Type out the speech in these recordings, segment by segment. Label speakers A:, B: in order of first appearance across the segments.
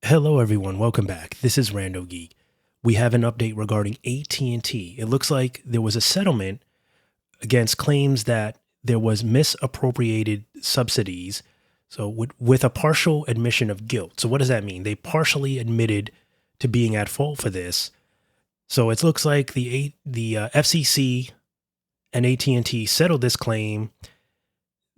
A: Hello everyone, welcome back. This is Rando Geek. We have an update regarding AT&T. It looks like there was a settlement against claims that there was misappropriated subsidies, so with a partial admission of guilt. So what does that mean? They partially admitted to being at fault for this. So it looks like the FCC and AT&T settled this claim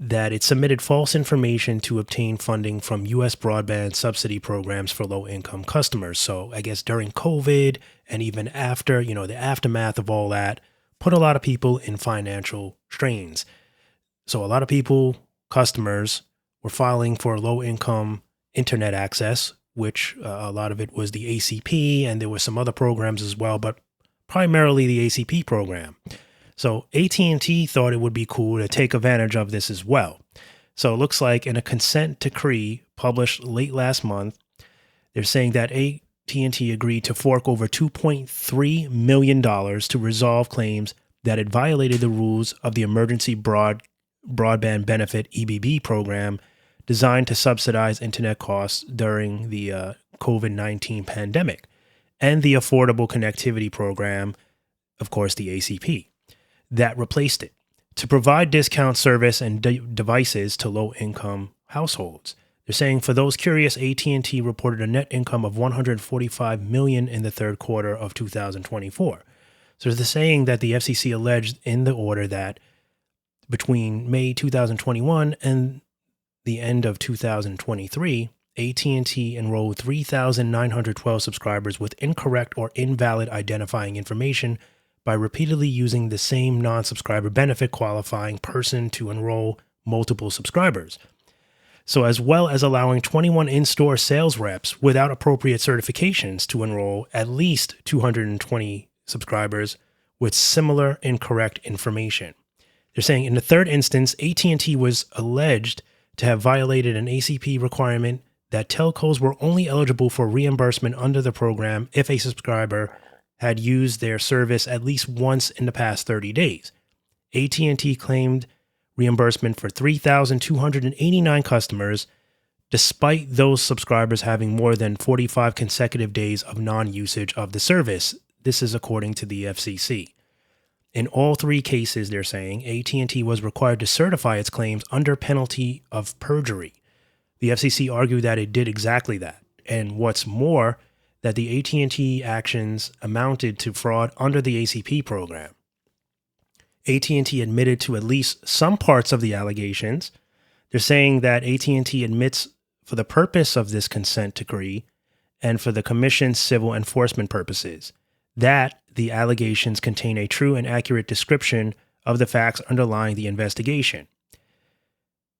A: that it submitted false information to obtain funding from U.S. broadband subsidy programs for low-income customers. So I guess during COVID and even after, the aftermath of all that, put a lot of people in financial strains. So a lot of people, customers, were filing for low-income internet access, which a lot of it was the ACP, and there were some other programs as well, but primarily the ACP program. So AT&T thought it would be cool to take advantage of this as well. So it looks like in a consent decree published late last month, they're saying that AT&T agreed to fork over $2.3 million to resolve claims that it violated the rules of the Emergency Broadband Benefit EBB program designed to subsidize internet costs during the COVID-19 pandemic, and the Affordable Connectivity Program, of course, the ACP, that replaced it, to provide discount service and devices to low-income households. They're saying for those curious, AT&T reported a net income of $145 million in the third quarter of 2024. So they're saying that the FCC alleged in the order that between May 2021 and the end of 2023, AT&T enrolled 3,912 subscribers with incorrect or invalid identifying information by repeatedly using the same non-subscriber benefit qualifying person to enroll multiple subscribers. So as well as allowing 21 in-store sales reps without appropriate certifications to enroll at least 220 subscribers with similar incorrect information. They're saying in the third instance, AT&T was alleged to have violated an ACP requirement that telcos were only eligible for reimbursement under the program if a subscriber had used their service at least once in the past 30 days. AT&T claimed reimbursement for 3,289 customers, despite those subscribers having more than 45 consecutive days of non-usage of the service. This is according to the FCC. In all three cases, they're saying, AT&T was required to certify its claims under penalty of perjury. The FCC argued that it did exactly that. And what's more, that the AT&T actions amounted to fraud under the ACP program. AT&T admitted to at least some parts of the allegations. They're saying that AT&T admits for the purpose of this consent decree and for the commission's civil enforcement purposes that the allegations contain a true and accurate description of the facts underlying the investigation.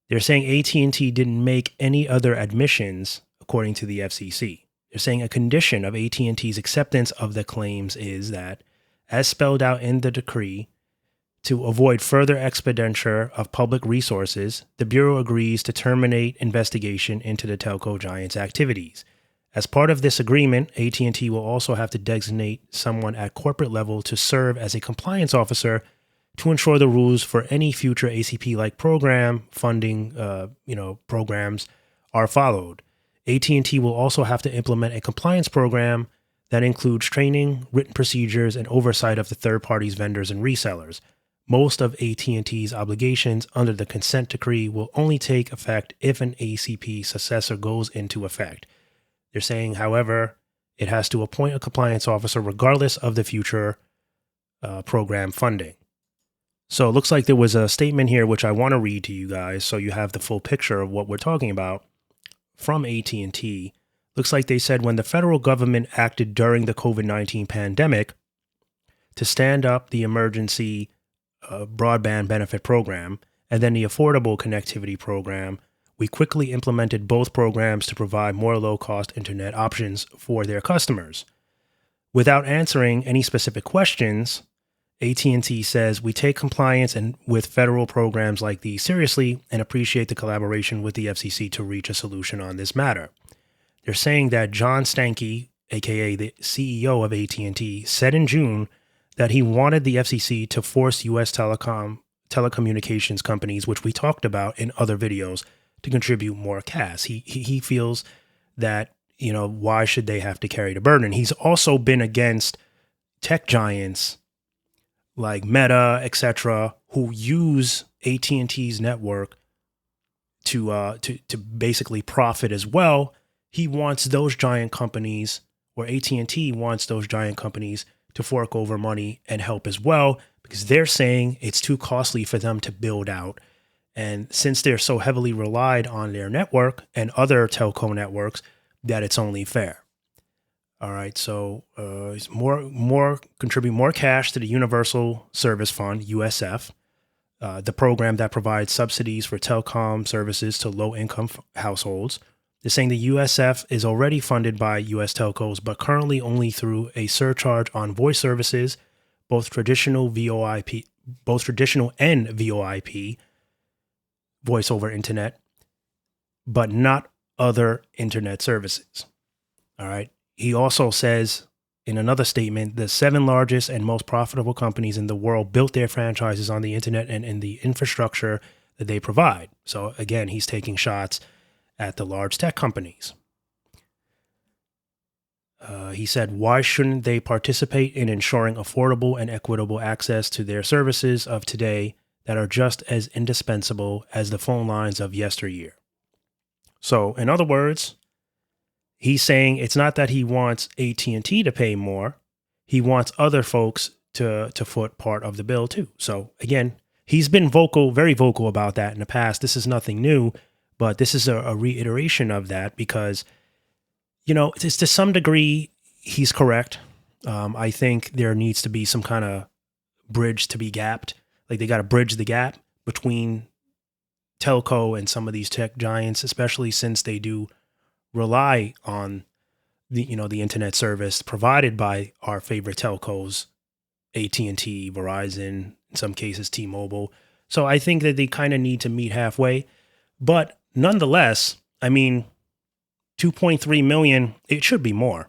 A: They're saying AT&T didn't make any other admissions, according to the FCC. They're saying a condition of AT&T's acceptance of the claims is that, as spelled out in the decree, to avoid further expenditure of public resources, the Bureau agrees to terminate investigation into the telco giant's activities. As part of this agreement, AT&T will also have to designate someone at corporate level to serve as a compliance officer to ensure the rules for any future ACP-like program funding, programs are followed. AT&T will also have to implement a compliance program that includes training, written procedures, and oversight of the third parties, vendors, and resellers. Most of AT&T's obligations under the consent decree will only take effect if an ACP successor goes into effect. They're saying, however, it has to appoint a compliance officer regardless of the future program funding. So it looks like there was a statement here which I want to read to you guys so you have the full picture of what we're talking about. From AT&T, looks like they said when the federal government acted during the COVID-19 pandemic to stand up the emergency broadband benefit program and then the Affordable Connectivity Program, we quickly implemented both programs to provide more low-cost internet options for their customers. Without answering any specific questions, AT&T says we take compliance and with federal programs like these seriously and appreciate the collaboration with the FCC to reach a solution on this matter. They're saying that John Stankey, aka the CEO of AT&T, said in June that he wanted the FCC to force U.S. telecommunications companies, which we talked about in other videos, to contribute more cash. He feels that why should they have to carry the burden? He's also been against tech giants like Meta, etc., who use AT&T's network to basically profit as well. He wants those giant companies, or AT&T wants those giant companies to fork over money and help as well, because they're saying it's too costly for them to build out. And since they're so heavily relied on their network and other telco networks, that it's only fair. All right, so contribute more cash to the Universal Service Fund, USF, the program that provides subsidies for telecom services to low-income households. They're saying the USF is already funded by U.S. telcos, but currently only through a surcharge on voice services, both traditional and VoIP, voice over internet, but not other internet services. All right. He also says in another statement, the 7 largest and most profitable companies in the world built their franchises on the internet and in the infrastructure that they provide. So again, he's taking shots at the large tech companies. He said, why shouldn't they participate in ensuring affordable and equitable access to their services of today that are just as indispensable as the phone lines of yesteryear? So in other words, he's saying it's not that he wants AT&T to pay more. He wants other folks to foot part of the bill too. So again, he's been very vocal about that in the past. This is nothing new, but this is a reiteration of that because, it's to some degree, he's correct. I think there needs to be some kind of bridge to be gapped. Like they got to bridge the gap between telco and some of these tech giants, especially since they do rely on the internet service provided by our favorite telcos, AT&T, Verizon, in some cases T-Mobile. So I think that they kind of need to meet halfway. But nonetheless, I mean, 2.3 million, it should be more.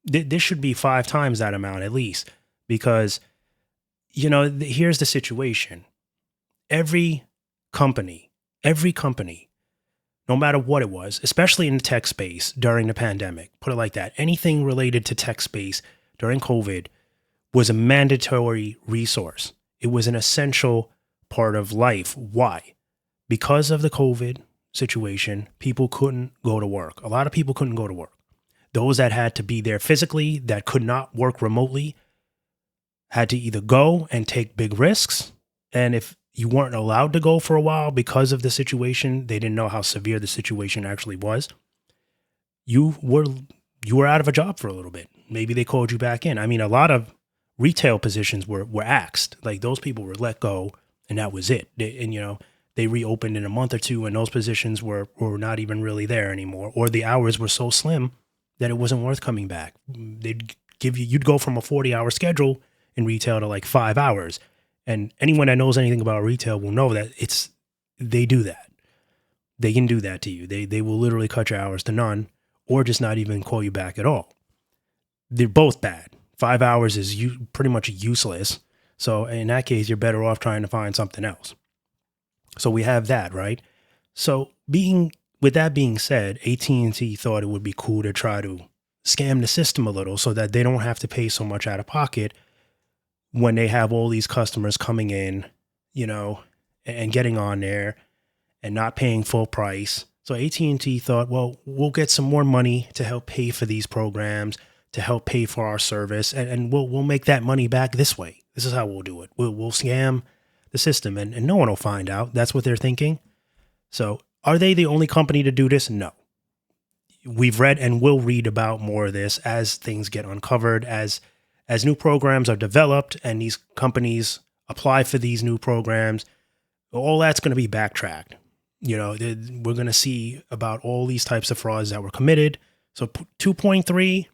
A: This should be 5 times that amount at least, because, here's the situation. Every company, no matter what it was, especially in the tech space during the pandemic, put it like that, anything related to tech space during COVID was a mandatory resource. It was an essential part of life. Why? Because of the COVID situation, people couldn't go to work. A lot of people couldn't go to work. Those that had to be there physically, that could not work remotely, had to either go and take big risks. And if you weren't allowed to go for a while because of the situation, they didn't know how severe the situation actually was, you were out of a job for a little bit. Maybe they called you back in. I mean, a lot of retail positions were axed. Like those people were let go and that was it. They reopened in a month or two and those positions were not even really there anymore, or the hours were so slim that it wasn't worth coming back. You'd go from a 40-hour schedule in retail to like 5 hours. And anyone that knows anything about retail will know that they do that. They can do that to you. They will literally cut your hours to none or just not even call you back at all. They're both bad. 5 hours is pretty much useless. So in that case, you're better off trying to find something else. So we have that, right? So with that being said, AT&T thought it would be cool to try to scam the system a little so that they don't have to pay so much out of pocket when they have all these customers coming in, and getting on there and not paying full price. So AT&T thought, well, we'll get some more money to help pay for these programs, to help pay for our service, and we'll make that money back this way. This is how we'll do it. We'll scam the system, and no one will find out. That's what they're thinking. So are they the only company to do this? No. We've read and will read about more of this as things get uncovered, as new programs are developed and these companies apply for these new programs. All that's going to be backtracked. We're going to see about all these types of frauds that were committed. So 2.3,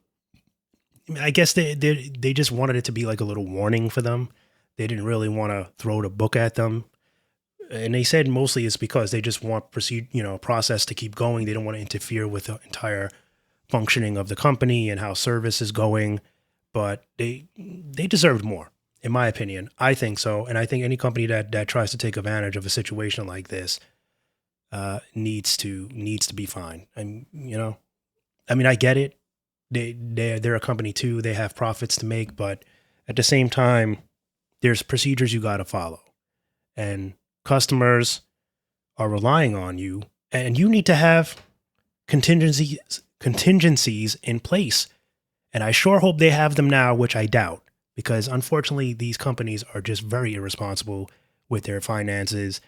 A: I guess they just wanted it to be like a little warning for them. They didn't really want to throw the book at them. And they said mostly it's because they just want process to keep going. They don't want to interfere with the entire functioning of the company and how service is going. But they deserved more, in my opinion. I think so. And I think any company that tries to take advantage of a situation like this needs to be fined. And, I mean, I get it. They're a company too. They have profits to make, but at the same time, there's procedures you got to follow, and customers are relying on you, and you need to have contingencies in place. And I sure hope they have them now, which I doubt, because unfortunately, these companies are just very irresponsible with their finances.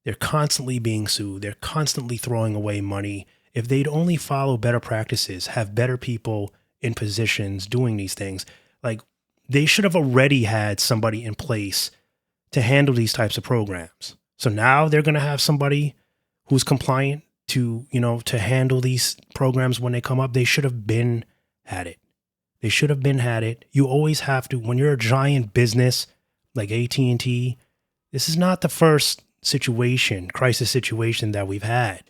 A: They're constantly being sued. They're constantly throwing away money. If they'd only follow better practices, have better people in positions doing these things, like they should have already had somebody in place to handle these types of programs. So now they're going to have somebody who's compliant to, to handle these programs when they come up. They should have been had it. They should have been had it. You always have to, when you're a giant business like AT&T, this is not the first crisis situation that we've had.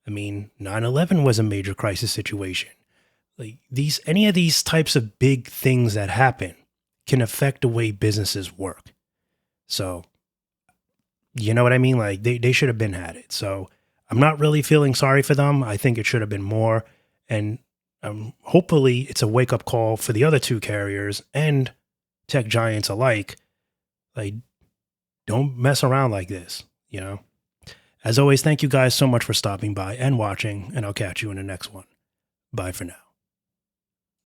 A: I mean, 9/11 was a major crisis situation. Like any of these types of big things that happen can affect the way businesses work. So, you know what I mean? Like they should have been had it. So I'm not really feeling sorry for them. I think it should have been more. And hopefully it's a wake up call for the other two carriers and tech giants alike. Like, don't mess around like this, As always, thank you guys so much for stopping by and watching, and I'll catch you in the next one. Bye for now.